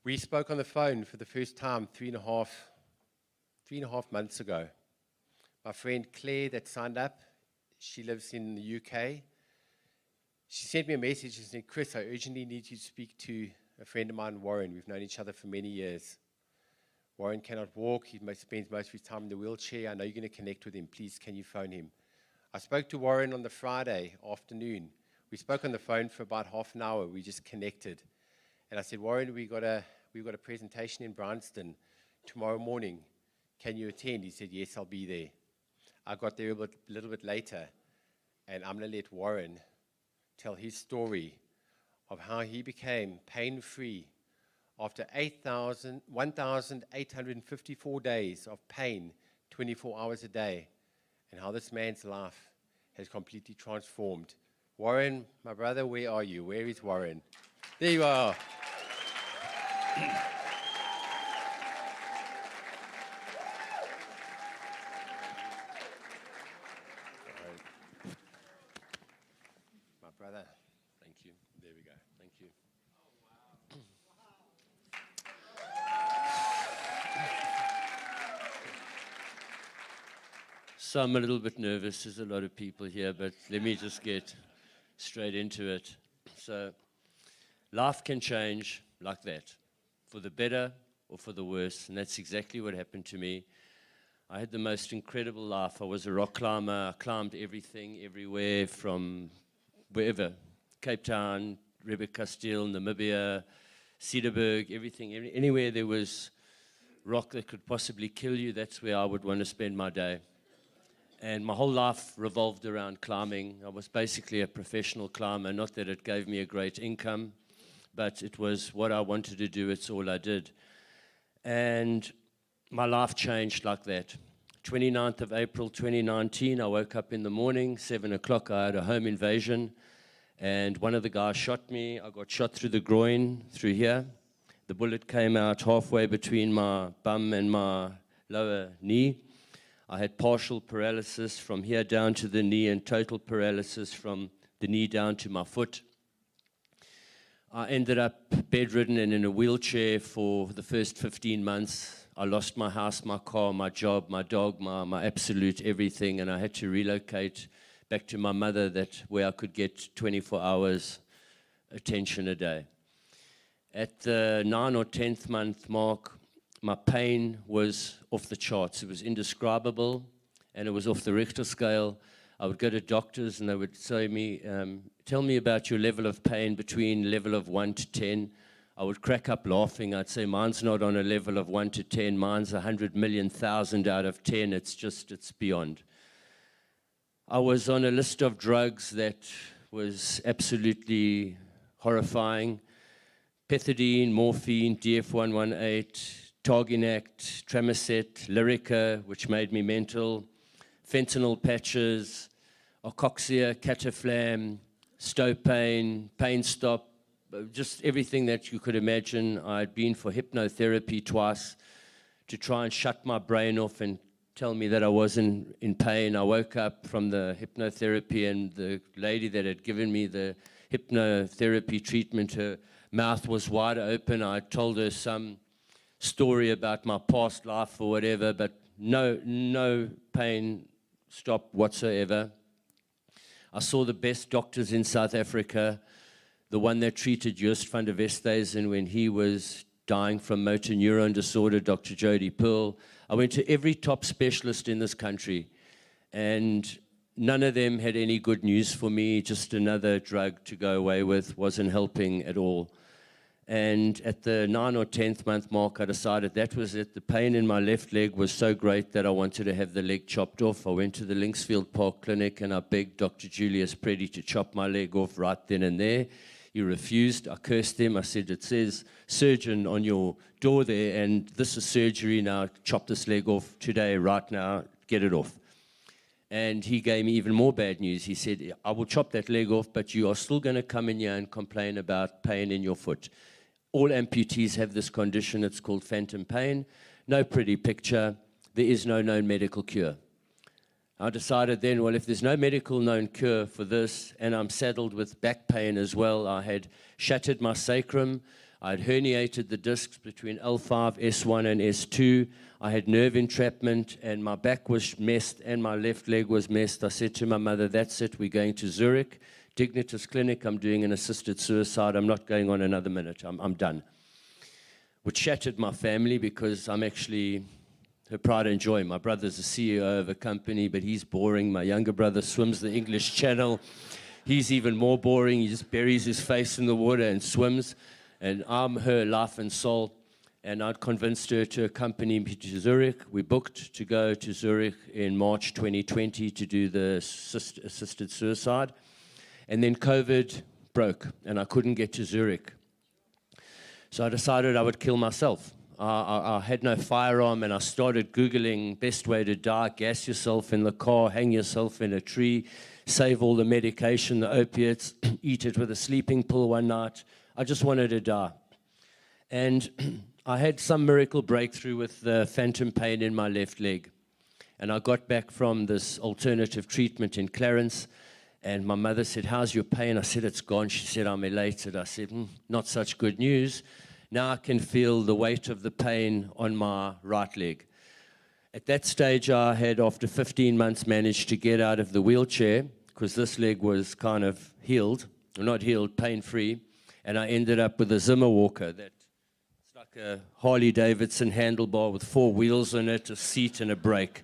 We spoke on the phone for the first time 3.5 months ago. My friend Claire that signed up, she lives in the UK. She sent me a message and said, Chris, I urgently need you to speak to a friend of mine, Warren. We've known each other for many years. Warren cannot walk. He spends most of his time in the wheelchair. I know you're going to connect with him. Please, can you phone him? I spoke to Warren on the Friday afternoon. We spoke on the phone for about half an hour. We just connected. And I said, Warren, we've got a presentation in Bryanston tomorrow morning. Can you attend? He said, yes, I'll be there. I got there a little bit later, and I'm going to let Warren tell his story of how he became pain-free after 1,854 days of pain, 24 hours a day, and how this man's life has completely transformed. Warren, my brother, where are you? Where is Warren? There you are. My brother, thank you. There we go. Thank you. So I'm a little bit nervous. There's a lot of people here, but let me just get straight into it. So life can change like that, for the better or for the worse, and that's exactly what happened to me. I had the most incredible life. I was a rock climber. I climbed everything, everywhere, from wherever, Cape Town, Rebecca-Castile, Namibia, Cedarburg, everything, anywhere there was rock that could possibly kill you, that's where I would want to spend my day. And my whole life revolved around climbing. I was basically a professional climber, not that it gave me a great income, but it was what I wanted to do. It's all I did. And my life changed like that. 29th of April 2019, I woke up in the morning, 7 o'clock, I had a home invasion, and one of the guys shot me. I got shot through the groin, through here. The bullet came out halfway between my bum and my lower knee. I had partial paralysis from here down to the knee and total paralysis from the knee down to my foot. I ended up bedridden and in a wheelchair for the first 15 months. I lost my house, my car, my job, my dog, my absolute everything, and I had to relocate back to my mother, where I could get 24 hours attention a day. At the 9th or 10th month mark, my pain was off the charts. It was indescribable, and it was off the Richter scale. I would go to doctors, and they would say me, tell me about your level of pain between level of 1 to 10. I would crack up laughing. I'd say, mine's not on a level of 1 to 10. Mine's 100,000,000 out of 10. It's beyond. I was on a list of drugs that was absolutely horrifying. Pethidine, morphine, DF118, Targinact, Tramoset, Lyrica, which made me mental, fentanyl patches, Ocoxia, Cataflam, Stopain, Pain Stop, just everything that you could imagine. I'd been for hypnotherapy twice to try and shut my brain off and tell me that I wasn't in pain. I woke up from the hypnotherapy, and the lady that had given me the hypnotherapy treatment, her mouth was wide open. I told her some story about my past life or whatever, but no pain stop whatsoever. I saw the best doctors in South Africa, the one that treated Joost van der Westhuizen when he was dying from motor neuron disorder, Dr. Jody Pearl. I went to every top specialist in this country, and none of them had any good news for me. Just another drug to go away with, wasn't helping at all. And at the 9th or 10th month mark, I decided that was it. The pain in my left leg was so great that I wanted to have the leg chopped off. I went to the Linksfield Park Clinic, and I begged Dr. Julius Preddy to chop my leg off right then and there. He refused. I cursed him. I said, it says surgeon on your door there, and this is surgery now. Chop this leg off today, right now. Get it off. And he gave me even more bad news. He said, I will chop that leg off, but you are still going to come in here and complain about pain in your foot. All amputees have this condition. It's called phantom pain. No pretty picture. There is no known medical cure. I decided then, well, if there's no medical known cure for this, and I'm saddled with back pain as well, I had shattered my sacrum. I had herniated the discs between L5, S1, and S2. I had nerve entrapment, and my back was messed, and my left leg was messed. I said to my mother, that's it, we're going to Zurich, Dignitas Clinic. I'm doing an assisted suicide. I'm not going on another minute. I'm done. Which shattered my family because I'm actually her pride and joy. My brother's the CEO of a company, but he's boring. My younger brother swims the English Channel. He's even more boring. He just buries his face in the water and swims. And I'm her life and soul. And I'd convinced her to accompany me to Zurich. We booked to go to Zurich in March 2020 to do the assisted suicide. And then COVID broke, and I couldn't get to Zurich. So I decided I would kill myself. I had no firearm, and I started Googling best way to die: gas yourself in the car, hang yourself in a tree, save all the medication, the opiates, eat it with a sleeping pill one night. I just wanted to die. And I had some miracle breakthrough with the phantom pain in my left leg. And I got back from this alternative treatment in Clarence, and my mother said, how's your pain? I said, it's gone. She said, I'm elated. I said, not such good news. Now I can feel the weight of the pain on my right leg. At that stage, I had, after 15 months, managed to get out of the wheelchair because this leg was kind of healed, or not healed, pain-free, and I ended up with a Zimmer walker. It's like a Harley-Davidson handlebar with 4 wheels on it, a seat, and a brake.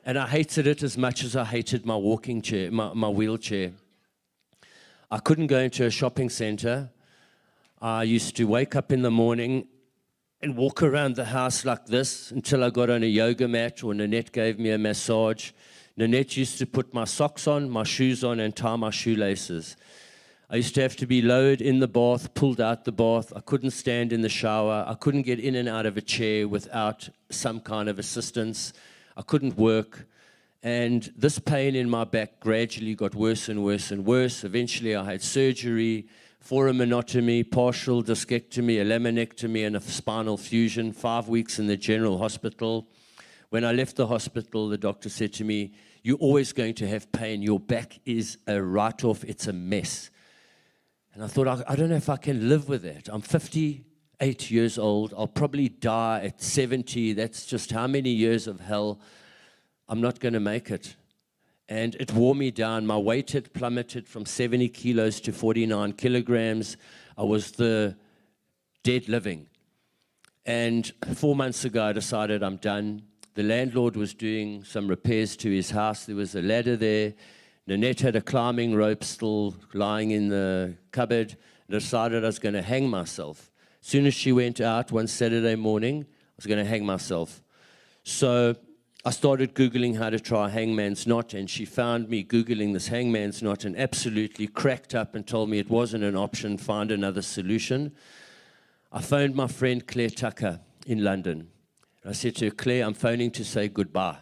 And I hated it as much as I hated my walking chair, my wheelchair. I couldn't go into a shopping center. I used to wake up in the morning and walk around the house like this until I got on a yoga mat, or Nanette gave me a massage. Nanette used to put my socks on, my shoes on, and tie my shoelaces. I used to have to be lowered in the bath, pulled out the bath. I couldn't stand in the shower. I couldn't get in and out of a chair without some kind of assistance. I couldn't work. And this pain in my back gradually got worse and worse and worse. Eventually I had surgery, foraminotomy, partial discectomy, a laminectomy, and a spinal fusion, 5 weeks in the general hospital. When I left the hospital, the doctor said to me, you're always going to have pain. Your back is a write-off. It's a mess. And I thought, I don't know if I can live with that. I'm 58 years old. I'll probably die at 70. That's just how many years of hell. I'm not going to make it. And it wore me down. My weight had plummeted from 70 kilos to 49 kilograms. I was the dead living. And 4 months ago, I decided I'm done. The landlord was doing some repairs to his house. There was a ladder there. Nanette had a climbing rope still lying in the cupboard. I decided I was going to hang myself. As soon as she went out one Saturday morning, I was going to hang myself. So I started Googling how to try hangman's knot, and she found me Googling this hangman's knot and absolutely cracked up and told me it wasn't an option, find another solution. I phoned my friend Claire Tucker in London. I said to her, Claire, I'm phoning to say goodbye.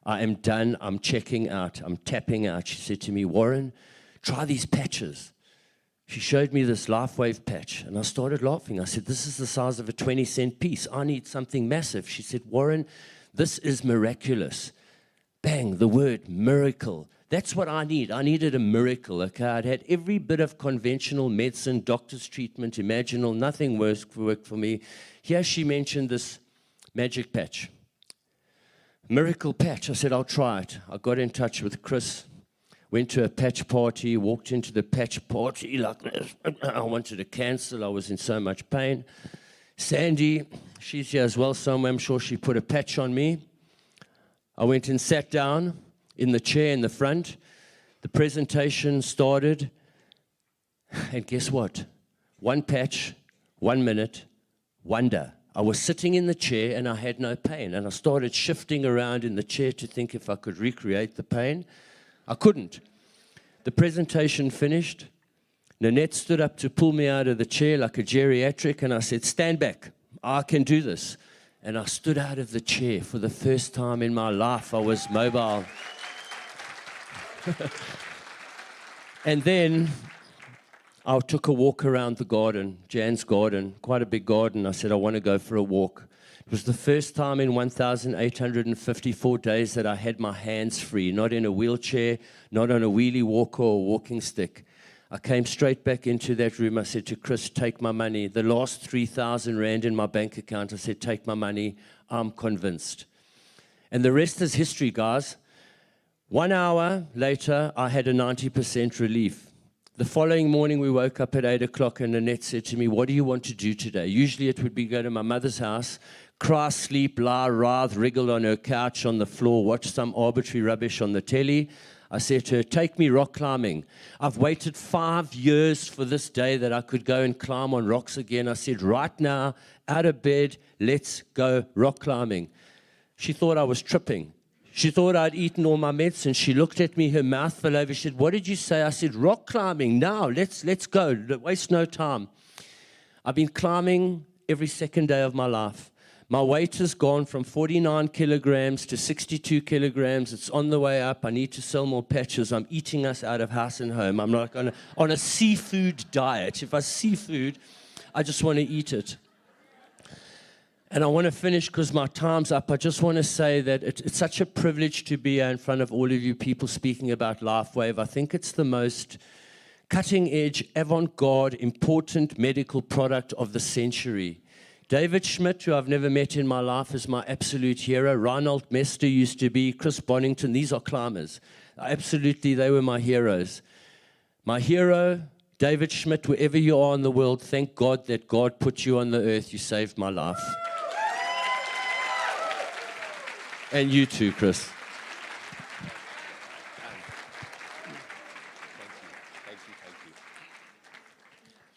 I am done. I'm checking out. I'm tapping out. She said to me, Warren, try these patches. She showed me this LifeWave patch, and I started laughing. I said, this is the size of a 20-cent piece. I need something massive. She said, Warren, this is miraculous. Bang, the word miracle. That's what I need. I needed a miracle, okay? I'd had every bit of conventional medicine, doctor's treatment, imaginal, nothing worked for me. Here she mentioned this magic patch. Miracle patch. I said, I'll try it. I got in touch with Chris, went to a patch party, walked into the patch party like this. I wanted to cancel. I was in so much pain. Sandy, she's here as well somewhere. I'm sure she put a patch on me. I went and sat down in the chair in the front. The presentation started. And guess what? One patch, 1 minute, wonder. I was sitting in the chair and I had no pain. And I started shifting around in the chair to think if I could recreate the pain. I couldn't. The presentation finished. Nanette stood up to pull me out of the chair like a geriatric, and I said, stand back. I can do this. And I stood out of the chair. For the first time in my life, I was mobile. And then I took a walk around the garden, Jan's garden, quite a big garden. I said, I want to go for a walk. It was the first time in 1,854 days that I had my hands free, not in a wheelchair, not on a wheelie walker or walking stick. I came straight back into that room. I said to Chris, take my money. The last 3,000 rand in my bank account, I said, take my money. I'm convinced. And the rest is history, guys. 1 hour later, I had a 90% relief. The following morning, we woke up at 8 o'clock, and Annette said to me, what do you want to do today? Usually it would be go to my mother's house, cry, sleep, lie, writhe, wriggle on her couch, on the floor, watch some arbitrary rubbish on the telly. I said to her, take me rock climbing. I've waited 5 years for this day that I could go and climb on rocks again. I said, right now, out of bed, let's go rock climbing. She thought I was tripping. She thought I'd eaten all my medicine. She looked at me, her mouth fell over. She said, what did you say? I said, rock climbing, now, let's go, waste no time. I've been climbing every second day of my life. My weight has gone from 49 kilograms to 62 kilograms. It's on the way up. I need to sell more patches. I'm eating us out of house and home. I'm like on a seafood diet. If I see food, I just want to eat it. And I want to finish because my time's up. I just want to say that it's such a privilege to be here in front of all of you people speaking about LifeWave. I think it's the most cutting-edge, avant-garde, important medical product of the century. David Schmidt, who I've never met in my life, is my absolute hero. Reinhold Mester used to be, Chris Bonington. These are climbers. Absolutely, they were my heroes. My hero, David Schmidt, wherever you are in the world, thank God that God put you on the earth. You saved my life. And you too, Chris.